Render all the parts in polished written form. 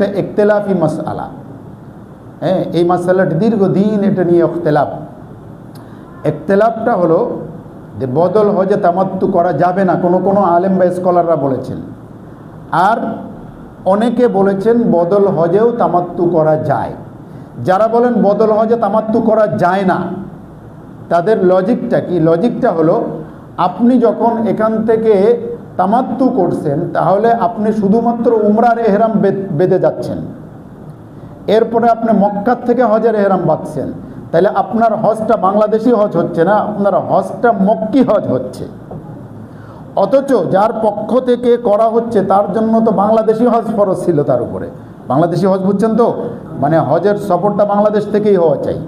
একটা ইখতিলাফি মাসআলা। হ্যাঁ, এই মাসআলাটি দীর্ঘদিন এটা নিয়ে ইখতিলাফটা হলো যে বদল হজে তামাত্তু করা যাবে না, কোনো কোনো আলেম বা স্কলাররা বলেছেন। আর অনেকে বলেছেন বদল হজেও তামাত্তু করা যায়। যারা বলেন বদল হজে তামাত্তু করা যায় না, তাদের লজিকটা কি? লজিকটা হলো, আপনি যখন এখান থেকে তামাত্তু করছেন তাহলে আপনি শুধুমাত্র উমরার এহরাম বেঁধে যাচ্ছেন, এরপরে আপনি মক্কার থেকে হজের এহরাম বাঁধছেন, তাহলে আপনার হজটা বাংলাদেশি হজ হচ্ছে না, আপনার হজটা মক্কি হজ হচ্ছে। অথচ যার পক্ষ থেকে করা হচ্ছে তার জন্য তো বাংলাদেশি হজ ফরজ ছিল, তার উপরে বাংলাদেশি হজ, বুঝছেন তো? মানে হজের সফরটা বাংলাদেশ থেকেই হওয়া চাই,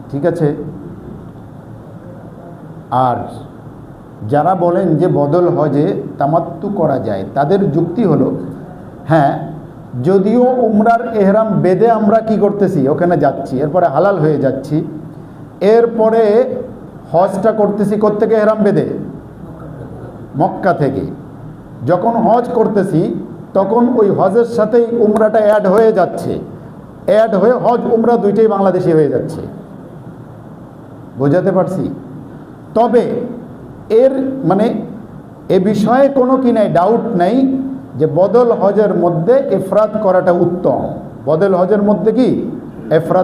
ঠিক আছে? আর যারা বলেন যে বদল হজে তামাত্তু করা যায়, তাদের যুক্তি হলো, হ্যাঁ, যদিও উমরার এহরাম বেঁধে আমরা কি করতেছি, ওখানে যাচ্ছি, এরপরে হালাল হয়ে যাচ্ছি, এরপরে হজটা করতেছি কোত্থেকে? এহরাম বেঁধে, মক্কা থেকে। যখন হজ করতেছি তখন ওই হজের সাথেই উমরাটা অ্যাড হয়ে যাচ্ছে, অ্যাড হয়ে হজ উমরা দুইটাই বাংলাদেশি হয়ে যাচ্ছে। বোঝাতে পারছি? তবে এর মানে এ বিষয়ে কোনো কি নাই, ডাউট নেই যে বদল হজের মধ্যে ইফরাদ করাটা উত্তম। বদল হজের মধ্যে কি ইফরাদ